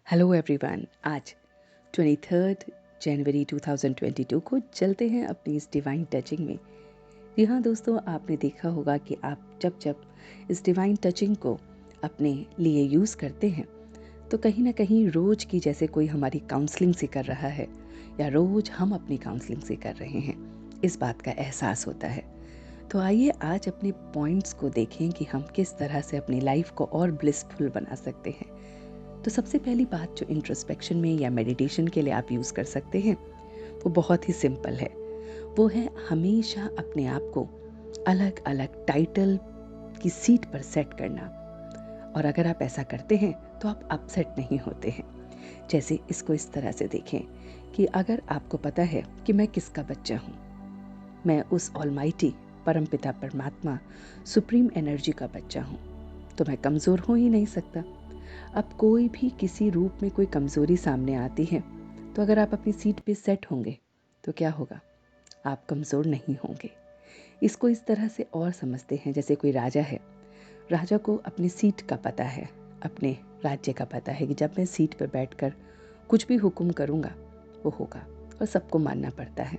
Hello everyone, आज 23 जनवरी 2022 को चलते हैं अपनी इस डिवाइन टचिंग में। जी हाँ दोस्तों, आपने देखा होगा कि आप जब जब इस डिवाइन टचिंग को अपने लिए यूज़ करते हैं तो कहीं ना कहीं रोज़ की जैसे कोई हमारी काउंसलिंग से कर रहा है या रोज़ हम अपनी काउंसलिंग से कर रहे हैं, इस बात का एहसास होता है। तो आइए आज अपने पॉइंट्स को देखें कि हम किस तरह से अपनी लाइफ को और ब्लिसफुल बना सकते हैं। तो सबसे पहली बात जो इंट्रोस्पेक्शन में या मेडिटेशन के लिए आप यूज़ कर सकते हैं वो बहुत ही सिंपल है। वो है हमेशा अपने आप को अलग अलग टाइटल की सीट पर सेट करना। और अगर आप ऐसा करते हैं तो आप अपसेट नहीं होते हैं। जैसे इसको इस तरह से देखें कि अगर आपको पता है कि मैं किसका बच्चा हूँ, मैं उस ऑलमाइटी परमपिता परमात्मा सुप्रीम एनर्जी का बच्चा हूँ, तो मैं कमज़ोर हो ही नहीं सकता। अब कोई भी किसी रूप में कोई कमज़ोरी सामने आती है तो अगर आप अपनी सीट पे सेट होंगे तो क्या होगा, आप कमज़ोर नहीं होंगे। इसको इस तरह से और समझते हैं, जैसे कोई राजा है, राजा को अपनी सीट का पता है, अपने राज्य का पता है कि जब मैं सीट पर बैठकर कुछ भी हुक्म करूँगा वो होगा और सबको मानना पड़ता है।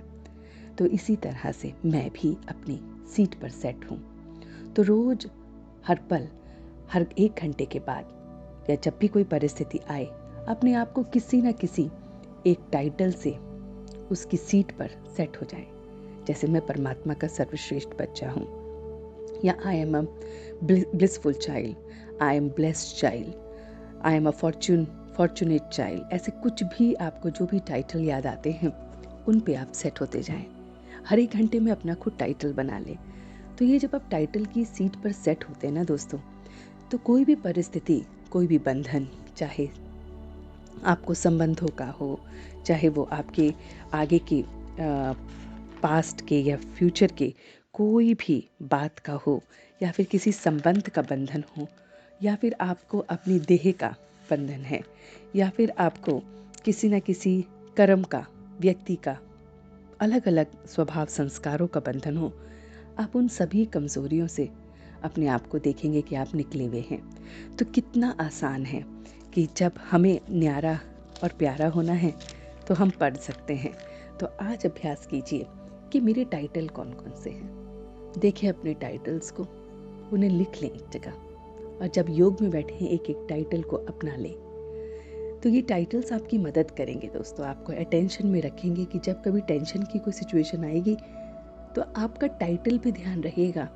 तो इसी तरह से मैं भी अपनी सीट पर सेट हूँ। तो रोज़ हर पल हर 1 घंटे के बाद या जब भी कोई परिस्थिति आए, अपने आप को किसी न किसी एक टाइटल से उसकी सीट पर सेट हो जाए। जैसे मैं परमात्मा का सर्वश्रेष्ठ बच्चा हूँ, या I am a blissful child, I am blessed child, I am a fortunate child. ऐसे कुछ भी आपको जो भी टाइटल याद आते हैं उन पे आप सेट होते जाएं। हर 1 घंटे में अपना खुद टाइटल बना लें। तो ये जब आप टाइटल की सीट पर सेट होते हैं ना दोस्तों, तो कोई भी परिस्थिति, कोई भी बंधन, चाहे आपको संबंधों का हो, चाहे वो आपके आगे के पास्ट के या फ्यूचर के कोई भी बात का हो, या फिर किसी संबंध का बंधन हो, या फिर आपको अपनी देह का बंधन है, या फिर आपको किसी न किसी कर्म का, व्यक्ति का, अलग अलग स्वभाव संस्कारों का बंधन हो, आप उन सभी कमज़ोरियों से अपने आप को देखेंगे कि आप निकले हुए हैं। तो कितना आसान है कि जब हमें न्यारा और प्यारा होना है तो हम पढ़ सकते हैं। तो आज अभ्यास कीजिए कि मेरे टाइटल कौन कौन से हैं। देखिए अपने टाइटल्स को, उन्हें लिख लें एक जगह, और जब योग में बैठे एक एक टाइटल को अपना लें। तो ये टाइटल्स आपकी मदद करेंगे दोस्तों, आपको अटेंशन में रखेंगे कि जब कभी टेंशन की कोई सिचुएशन आएगी तो आपका टाइटल पे ध्यान रहेगा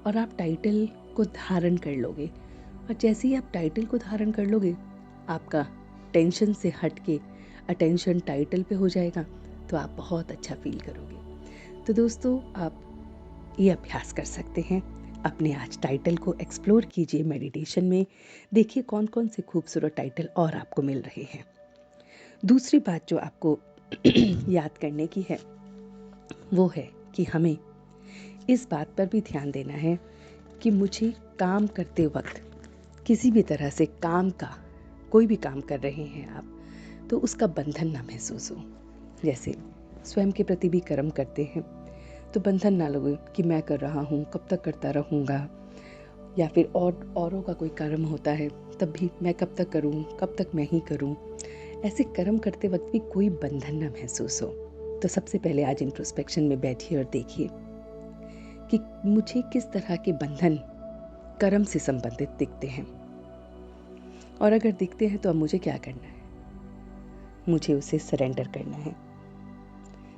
और आप टाइटल को धारण कर लोगे। और जैसे ही आप टाइटल को धारण कर लोगे, आपका टेंशन से हट के अटेंशन टाइटल पे हो जाएगा, तो आप बहुत अच्छा फील करोगे। तो दोस्तों, आप ये अभ्यास कर सकते हैं। अपने आज टाइटल को एक्सप्लोर कीजिए मेडिटेशन में। देखिए कौन कौन से खूबसूरत टाइटल और आपको मिल रहे हैं। दूसरी बात जो आपको याद करने की है वो है कि हमें इस बात पर भी ध्यान देना है कि मुझे काम करते वक्त किसी भी तरह से काम का, कोई भी काम कर रहे हैं आप, तो उसका बंधन ना महसूस हो। जैसे स्वयं के प्रति भी कर्म करते हैं तो बंधन ना लगे कि मैं कर रहा हूँ, कब तक करता रहूँगा, या फिर औरों का कोई कर्म होता है तब भी मैं कब तक करूँ, कब तक मैं ही करूँ। ऐसे कर्म करते वक्त भी कोई बंधन ना महसूस हो। तो सबसे पहले आज इंट्रोस्पेक्शन में बैठिए और देखिए कि मुझे किस तरह के बंधन कर्म से संबंधित दिखते हैं, और अगर दिखते हैं तो अब मुझे क्या करना है। मुझे उसे सरेंडर करना है।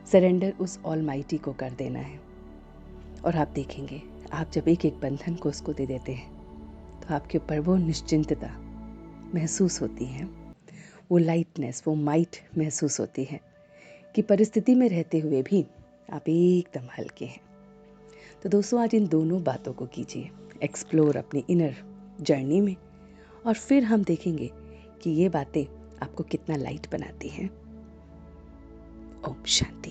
सरेंडर उस ऑलमाइटी को कर देना है। और आप देखेंगे, आप जब एक एक बंधन को उसको दे देते हैं तो आपके ऊपर वो निश्चिंतता महसूस होती है, वो लाइटनेस, वो माइट महसूस होती है कि परिस्थिति में रहते हुए भी आप एकदम हल्के हैं। तो दोस्तों, आज इन दोनों बातों को कीजिए एक्सप्लोर अपनी इनर जर्नी में, और फिर हम देखेंगे कि ये बातें आपको कितना लाइट बनाती हैं। ओम शांति।